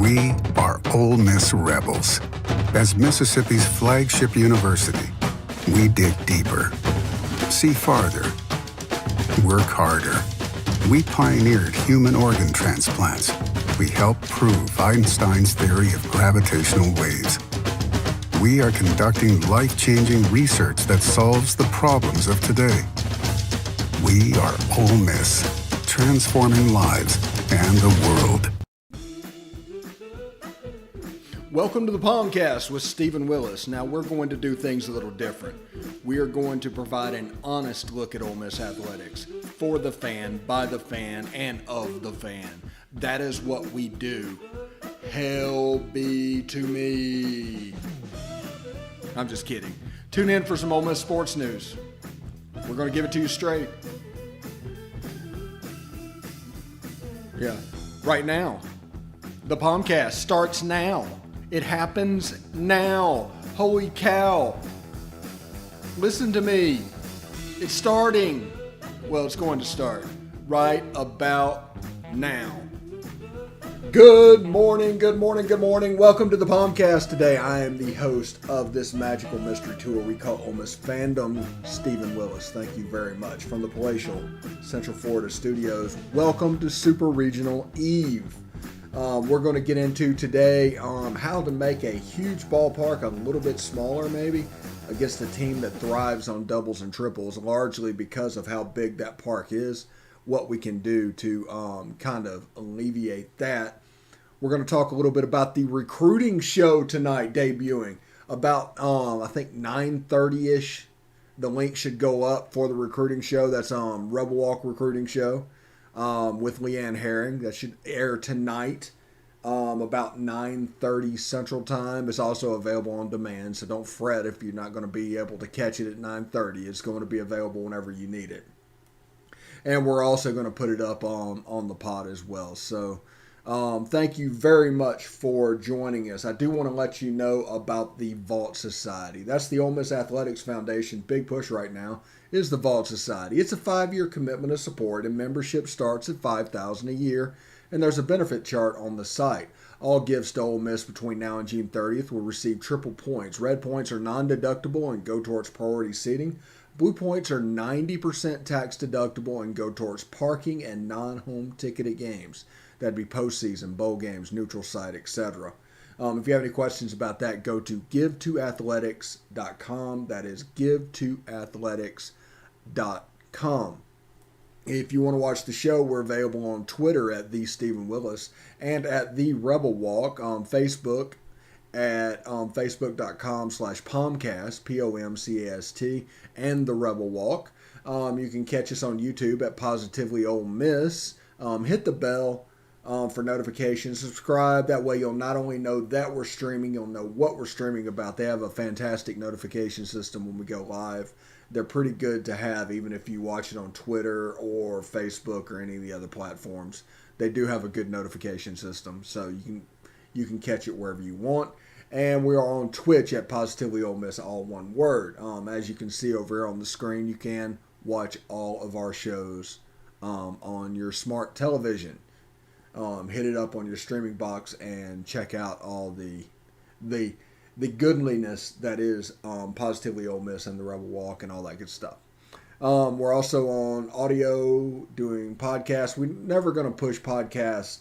We are Ole Miss Rebels. As Mississippi's flagship university, we dig deeper, see farther, work harder. We pioneered human organ transplants. We helped prove Einstein's theory of gravitational waves. We are conducting life-changing research that solves the problems of today. We are Ole Miss, transforming lives and the world. Welcome to the POMcast with Stephen Willis. Now we're going to do things a little different. We are going to provide an honest look at Ole Miss athletics for the fan, by the fan, and of the fan. That is what we do. Hell be to me. I'm just kidding. Tune in for some Ole Miss sports news. We're going to give it to you straight. Yeah, right now. The POMcast starts now. It happens now. Holy cow. Listen to me. It's starting. Well, it's going to start right about now. Good morning, good morning, good morning. Welcome to the POMcast today. I am the host of this magical mystery tour we call Ole Miss Fandom, Stephen Willis. Thank you very much. From the palatial Central Florida studios, welcome to Super Regional Eve. We're going to get into today how to make a huge ballpark a little bit smaller maybe against a team that thrives on doubles and triples, largely because of how big that park is, what we can do to kind of alleviate that. We're going to talk a little bit about the recruiting show tonight debuting about, I think 9:30ish. The link should go up for the recruiting show. That's Rebel Walk recruiting show. With Leanne Herring. That should air tonight about 9:30 Central Time. It's also available on demand, so don't fret if you're not going to be able to catch it at 9:30. It's going to be available whenever you need it. And we're also going to put it up on the pod as well. So thank you very much for joining us. I do want to let you know about the Vault Society. That's the Ole Miss Athletics Foundation. Big push right now is the Vault Society. It's a 5-year commitment of support, and membership starts at $5,000 a year, and there's a benefit chart on the site. All gifts to Ole Miss between now and June 30th will receive triple points. Red points are non-deductible and go towards priority seating. Blue points are 90% tax deductible and go towards parking and non-home ticketed games. That'd be postseason, bowl games, neutral site, etc. If you have any questions about that, go to givetoathletics.com. That is givetoathletics.com. If you want to watch the show, we're available on Twitter at The Stephen Willis and at The Rebel Walk, on Facebook at facebook.com/POMcast, POMcast, and The Rebel Walk. You can catch us on YouTube at Positively Ole Miss. Hit the bell for notifications. Subscribe. That way you'll not only know that we're streaming, you'll know what we're streaming about. They have a fantastic notification system when we go live. They're pretty good to have even if you watch it on Twitter or Facebook or any of the other platforms. They do have a good notification system, so you can catch it wherever you want. And we are on Twitch at Positively Ole Miss, all one word. As you can see over here on the screen, you can watch all of our shows on your smart television. Hit it up on your streaming box and check out all the goodliness that is Positively Ole Miss and the Rebel Walk and all that good stuff. We're also on audio doing podcasts. We're never going to push podcasts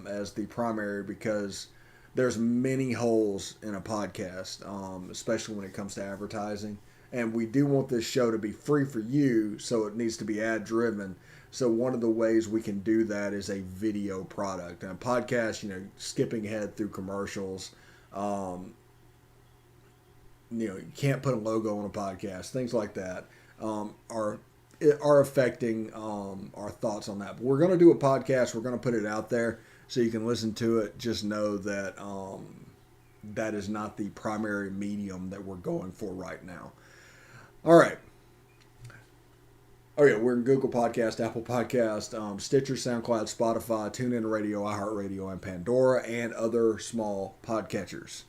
as the primary because there's many holes in a podcast, especially when it comes to advertising. And we do want this show to be free for you, so it needs to be ad driven. So one of the ways we can do that is a video product. And a podcast, skipping ahead through commercials. You can't put a logo on a podcast. Things like that are affecting our thoughts on that. But we're going to do a podcast. We're going to put it out there so you can listen to it. Just know that that is not the primary medium that we're going for right now. All right. Oh, yeah, we're in Google Podcast, Apple Podcast, Stitcher, SoundCloud, Spotify, TuneIn Radio, iHeartRadio, and Pandora, and other small podcatchers.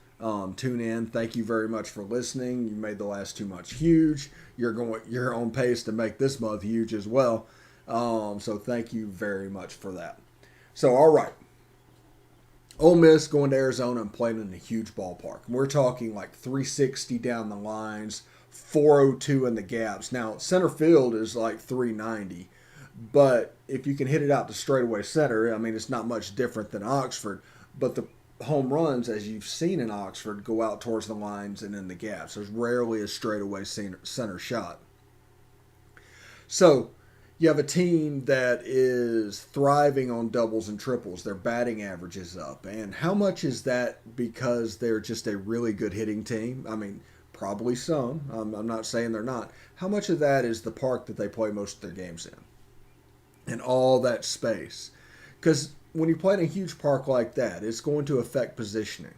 Tune in. Thank you very much for listening. You made the last 2 months huge. You're on pace to make this month huge as well. So thank you very much for that. So, all right. Ole Miss going to Arizona and playing in a huge ballpark. And we're talking like 360 down the lines, 402 in the gaps. Now, center field is like 390. But if you can hit it out to straightaway center, I mean, it's not much different than Oxford. But the home runs, as you've seen in Oxford, go out towards the lines and in the gaps. There's rarely a straightaway center shot. So you have a team that is thriving on doubles and triples. Their batting average is up. And how much is that because they're just a really good hitting team? I mean, probably some. I'm not saying they're not. How much of that is the park that they play most of their games in? And all that space. Because when you play in a huge park like that, it's going to affect positioning.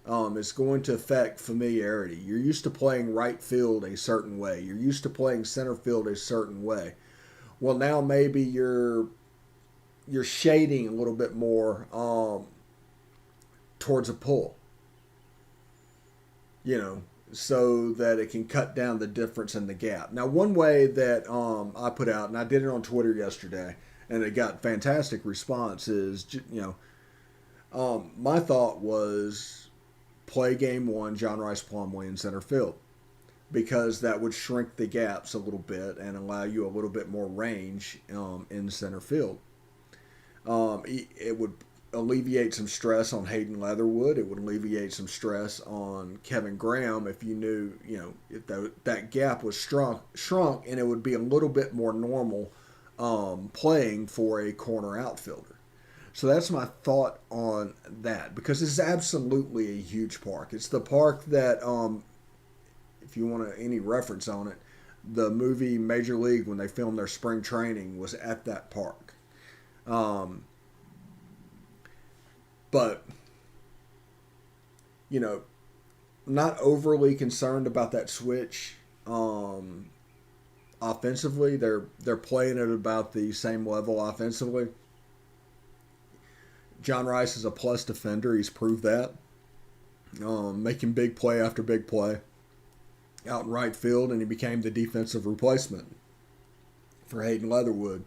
It's going to affect familiarity. You're used to playing right field a certain way. You're used to playing center field a certain way. Well, now maybe you're shading a little bit more towards a pull. So that it can cut down the difference in the gap. Now, one way that I put out, and I did it on Twitter yesterday, and it got fantastic response, is, my thought was play game one, John Rice Plumlee in center field, because that would shrink the gaps a little bit and allow you a little bit more range in center field. It would alleviate some stress on Hayden Leatherwood. It would alleviate some stress on Kevin Graham if you knew, if that gap was shrunk, and it would be a little bit more normal playing for a corner outfielder. So that's my thought on that, because it's absolutely a huge park. It's the park that, if you want any reference on it, the movie Major League, when they filmed their spring training, was at that park. But, not overly concerned about that switch. Offensively, they're playing at about the same level offensively. John Rice is a plus defender. He's proved that. Making big play after big play out in right field, and he became the defensive replacement for Hayden Leatherwood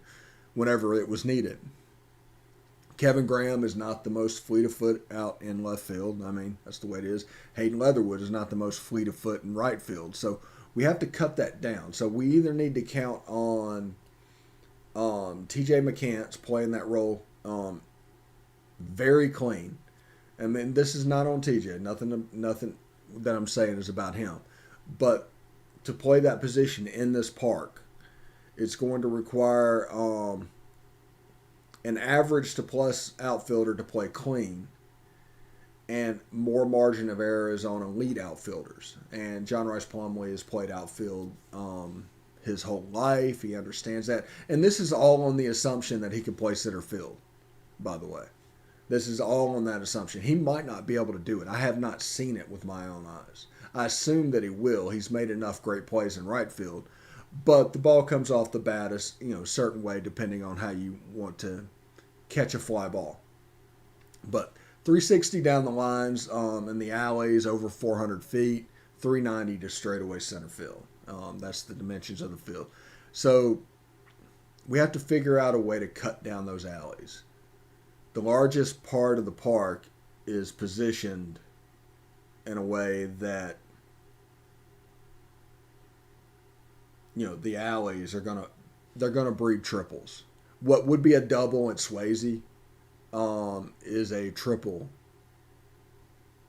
whenever it was needed. Kevin Graham is not the most fleet of foot out in left field. I mean, that's the way it is. Hayden Leatherwood is not the most fleet of foot in right field. So we have to cut that down. So we either need to count on TJ McCants playing that role very clean. I mean, this is not on TJ. Nothing that I'm saying is about him. But to play that position in this park, it's going to require an average to plus outfielder to play clean, and more margin of error is on elite outfielders. And John Rice Plumlee has played outfield his whole life. He understands that. And this is all on the assumption that he can play center field, by the way. This is all on that assumption. He might not be able to do it. I have not seen it with my own eyes. I assume that he will. He's made enough great plays in right field. But the ball comes off the bat a certain way depending on how you want to catch a fly ball. But 360 down the lines in the alleys, over 400 feet, 390 to straightaway center field. That's the dimensions of the field. So we have to figure out a way to cut down those alleys. The largest part of the park is positioned in a way that the alleys are gonna breed triples. What would be a double at Swayze is a triple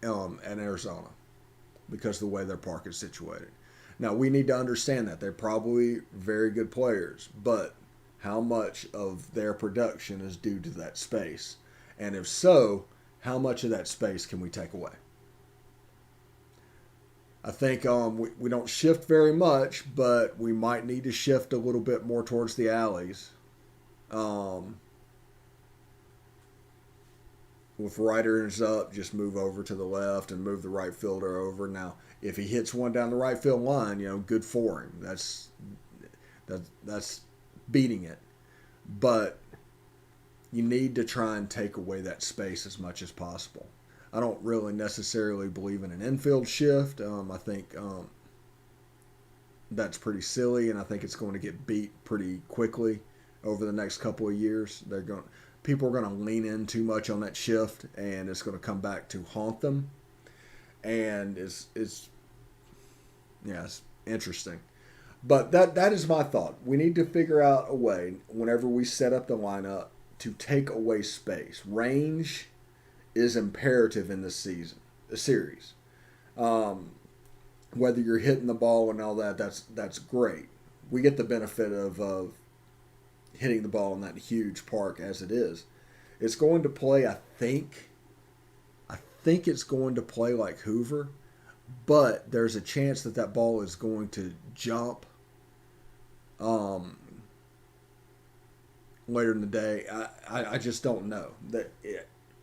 at Arizona, because of the way their park is situated. Now, we need to understand that they're probably very good players, but how much of their production is due to that space? And if so, how much of that space can we take away? I think we don't shift very much, but we might need to shift a little bit more towards the alleys. With righters up, just move over to the left and move the right fielder over. Now, if he hits one down the right field line, good for him. That's beating it. But you need to try and take away that space as much as possible. I don't really necessarily believe in an infield shift. I think that's pretty silly, and I think it's going to get beat pretty quickly over the next couple of years. people are going to lean in too much on that shift, and it's going to come back to haunt them. And it's interesting. But that is my thought. We need to figure out a way, whenever we set up the lineup, to take away space. Range is imperative in this series. Whether you're hitting the ball and all that, that's great. We get the benefit of hitting the ball in that huge park as it is. It's going to play, I think it's going to play like Hoover, but there's a chance that ball is going to jump later in the day. I just don't know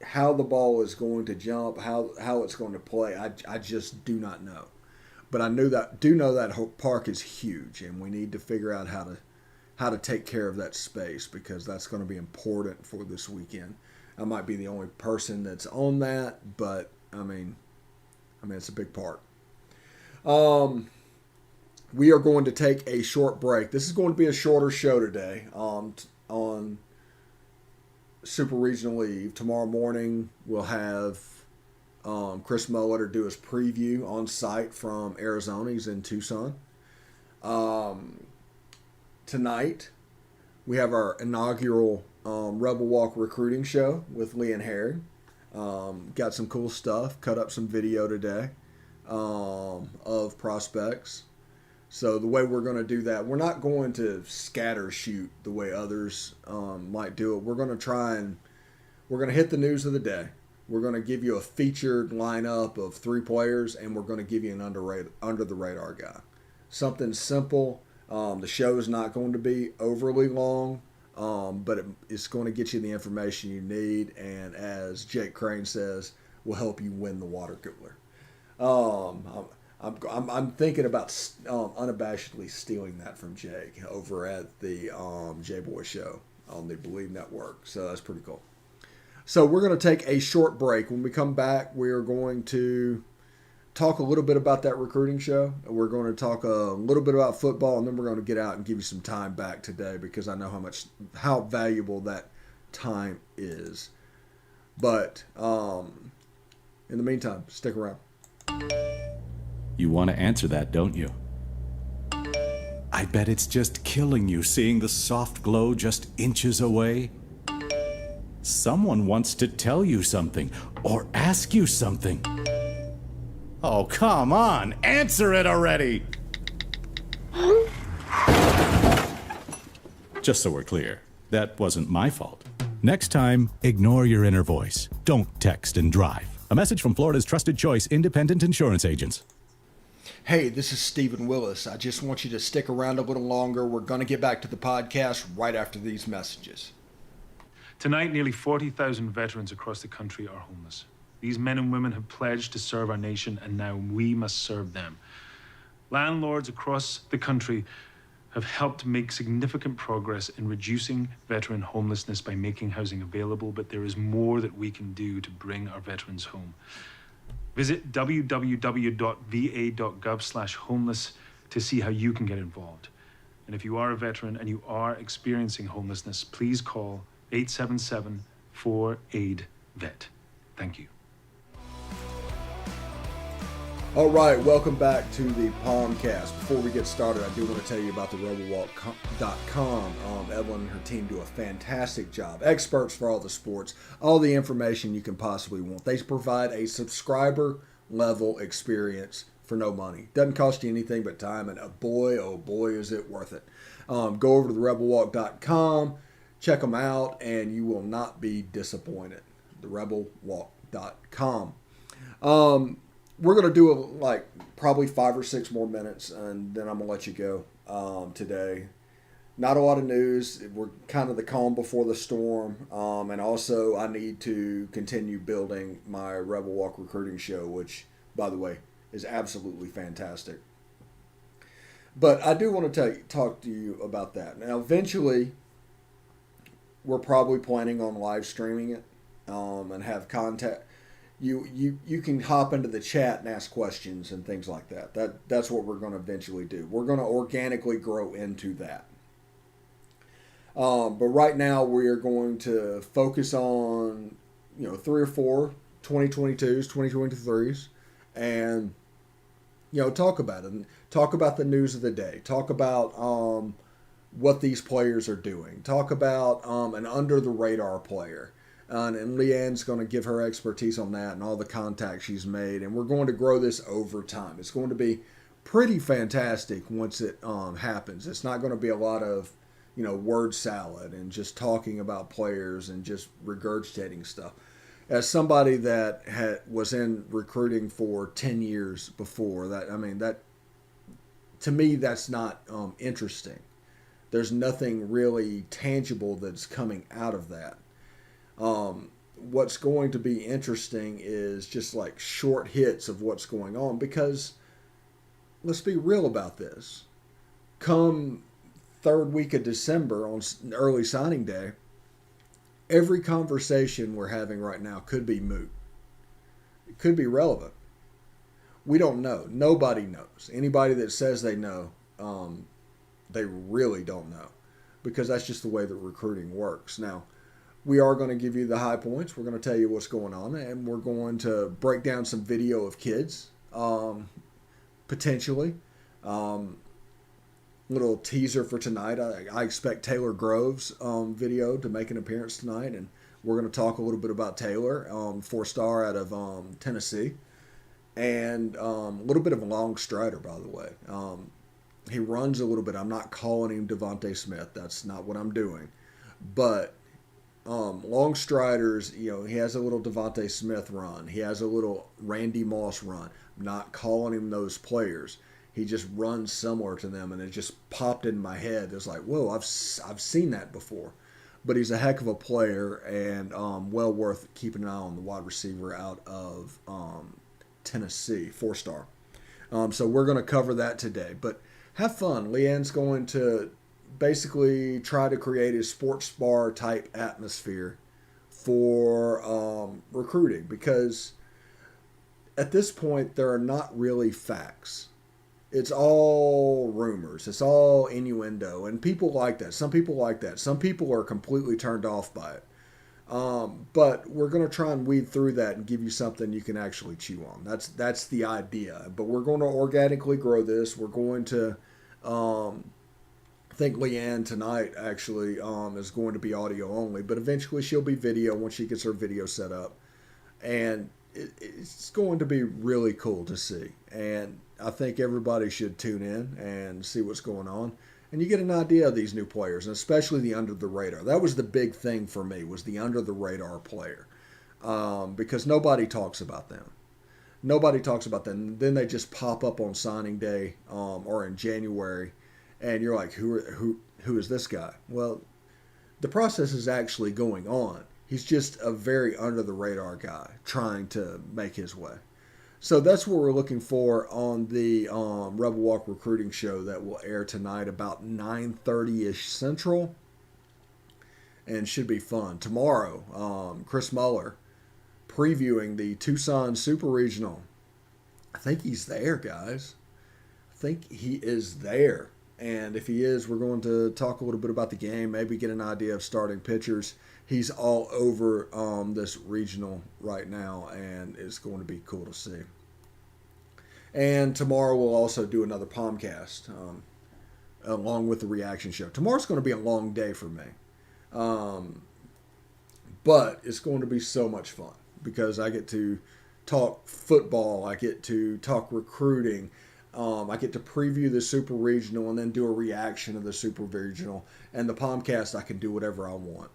how the ball is going to jump, how it's going to play. I just do not know. But I do know that park is huge, and we need to figure out how to take care of that space, because that's going to be important for this weekend. I might be the only person that's on that, but I mean it's a big part. We are going to take a short break. This is going to be a shorter show today on Super Regional Eve. Tomorrow morning we'll have Chris Molitor do his preview on site from Arizona. He's in Tucson. Tonight we have our inaugural Rebel Walk recruiting show with Lee and Harry. Got some cool stuff. Cut up some video today of prospects. So the way we're going to do that, we're not going to scatter shoot the way others might do it. We're going to hit the news of the day. We're going to give you a featured lineup of 3 players, and we're going to give you an under the radar guy. Something simple. The show is not going to be overly long, but it's going to get you the information you need, and as Jake Crane says, will help you win the water cooler. I'm thinking about unabashedly stealing that from Jake over at the J-Boy show on the Believe Network. So that's pretty cool. So we're going to take a short break. When we come back, we are going to talk a little bit about that recruiting show. We're going to talk a little bit about football, and then we're going to get out and give you some time back today, because I know how valuable that time is. But in the meantime, stick around. You want to answer that, don't you? I bet it's just killing you seeing the soft glow just inches away. Someone wants to tell you something or ask you something. Oh, come on, answer it already! Just so we're clear, that wasn't my fault. Next time, ignore your inner voice. Don't text and drive. A message from Florida's trusted choice independent insurance agents. Hey, this is Stephen Willis. I just want you to stick around a little longer. We're going to get back to the podcast right after these messages. Tonight, nearly 40,000 veterans across the country are homeless. These men and women have pledged to serve our nation, and now we must serve them. Landlords across the country have helped make significant progress in reducing veteran homelessness by making housing available, but there is more that we can do to bring our veterans home. Visit www.va.gov/homeless to see how you can get involved. And if you are a veteran and you are experiencing homelessness, please call 877-4AID-VET. Thank you. All right, welcome back to the POMcast. Before we get started, I do want to tell you about the rebelwalk.com. Evelyn and her team do a fantastic job. Experts for all the sports, all the information you can possibly want. They provide a subscriber level experience for no money. Doesn't cost you anything but time, and oh boy, is it worth it. Go over to the rebelwalk.com, check them out, and you will not be disappointed. The rebelwalk.com. We're going to do probably 5 or 6 more minutes, and then I'm going to let you go today. Not a lot of news. We're kind of the calm before the storm. And also, I need to continue building my Rebel Walk recruiting show, which, by the way, is absolutely fantastic. But I do want to talk to you about that. Now, eventually, we're probably planning on live streaming it and have contact. You can hop into the chat and ask questions and things like that. That's what we're going to eventually do. We're going to organically grow into that. But right now we are going to focus on, 3 or 4 2022s, 2023s, and talk about it. And talk about the news of the day. Talk about what these players are doing. Talk about an under the radar player. And Leanne's going to give her expertise on that and all the contacts she's made. And we're going to grow this over time. It's going to be pretty fantastic once it happens. It's not going to be a lot of, word salad and just talking about players and just regurgitating stuff. As somebody that was in recruiting for 10 years before that, to me, that's not interesting. There's nothing really tangible that's coming out of that. What's going to be interesting is just like short hits of what's going on, because let's be real about this. Come third week of December on early signing day, every conversation we're having right now could be moot. It could be relevant. We don't know. Nobody knows. Anybody that says they know, they really don't know, because that's just the way that recruiting works. Now, we are going to give you the high points. We're going to tell you what's going on, and we're going to break down some video of kids, potentially. Little teaser for tonight. I expect Taylor Groves' video to make an appearance tonight, and we're going to talk a little bit about Taylor, 4-star out of Tennessee, and a little bit of a long strider, by the way. He runs a little bit. I'm not calling him Devontae Smith. That's not what I'm doing. But long striders, he has a little Devontae Smith run. He has a little Randy Moss run. I'm not calling him those players. He just runs similar to them, and it just popped in my head. It's like, whoa, I've seen that before. But he's a heck of a player, and well worth keeping an eye on, the wide receiver out of Tennessee, 4-star. So we're going to cover that today. But have fun. Leanne's going to basically try to create a sports bar type atmosphere for recruiting, because at this point there are not really facts. It's all rumors. It's all innuendo, and people like that. Some people like that. Some people are completely turned off by it. But we're going to try and weed through that and give you something you can actually chew on. That's the idea. But we're going to organically grow this. We're going to, I think Leanne tonight actually is going to be audio only, but eventually she'll be video once she gets her video set up. And it's going to be really cool to see. And I think everybody should tune in and see what's going on. And you get an idea of these new players, and especially the under the radar. That was the big thing for me, was the under the radar player, because nobody talks about them. Nobody talks about them. And then they just pop up on signing day or in January, and you're like, who is this guy? Well, the process is actually going on. He's just a very under the radar guy trying to make his way. So that's what we're looking for on the Rebel Walk Recruiting Show that will air tonight about 9:30-ish Central, and should be fun. Tomorrow, Chris Muller previewing the Tucson Super Regional. I think he's there, guys. I think he is there. And if he is, we're going to talk a little bit about the game, maybe get an idea of starting pitchers. He's all over this regional right now, and it's going to be cool to see. And tomorrow we'll also do another POMcast along with the reaction show. Tomorrow's going to be a long day for me. But it's going to be so much fun because I get to talk football. I get to talk recruiting. I get to preview the Super Regional and then do a reaction of the Super Regional. And the POMcast, I can do whatever I want.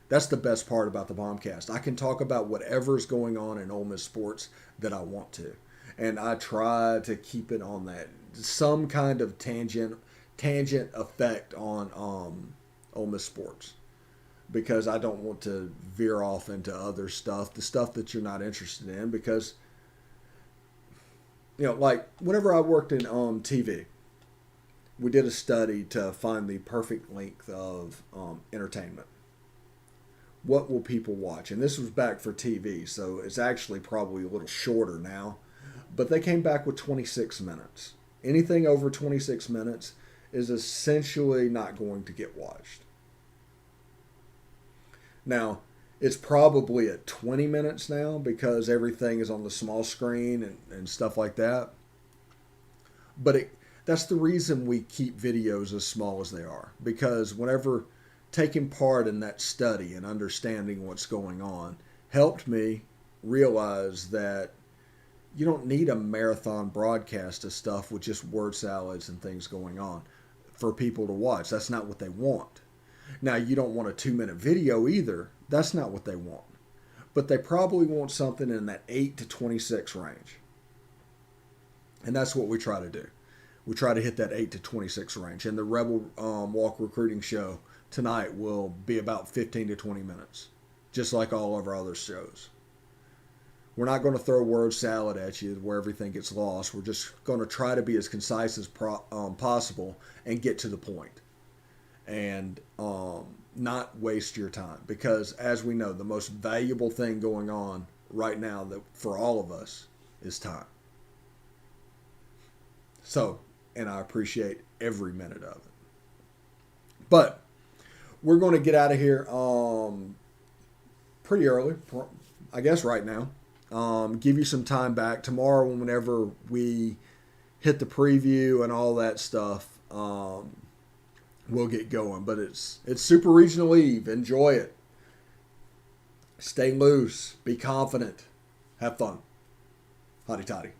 That's the best part about the POMcast. I can talk about whatever's going on in Ole Miss sports that I want to. And I try to keep it on that. Some kind of tangent effect on Ole Miss sports. Because I don't want to veer off into other stuff. The stuff that you're not interested in. Because, like whenever I worked in TV, we did a study to find the perfect length of entertainment. What will people watch? And this was back for TV, so it's actually probably a little shorter now. But they came back with 26 minutes. Anything over 26 minutes is essentially not going to get watched. Now, it's probably at 20 minutes now because everything is on the small screen and stuff like that. But that's the reason we keep videos as small as they are. Because whenever taking part in that study and understanding what's going on helped me realize that you don't need a marathon broadcast of stuff with just word salads and things going on for people to watch. That's not what they want. Now, you don't want a 2-minute video either. That's not what they want. But they probably want something in that 8 to 26 range. And that's what we try to do. We try to hit that 8 to 26 range. And the Rebel Walk Recruiting Show tonight will be about 15 to 20 minutes, just like all of our other shows. We're not going to throw word salad at you where everything gets lost. We're just going to try to be as concise as possible and get to the point. And not waste your time. Because as we know, the most valuable thing going on right now that for all of us is time. So, and I appreciate every minute of it. But we're going to get out of here pretty early, I guess right now. Give you some time back. Tomorrow, whenever we hit the preview and all that stuff, we'll get going. But it's Super Regional Eve. Enjoy it. Stay loose. Be confident. Have fun. Hotty toddy.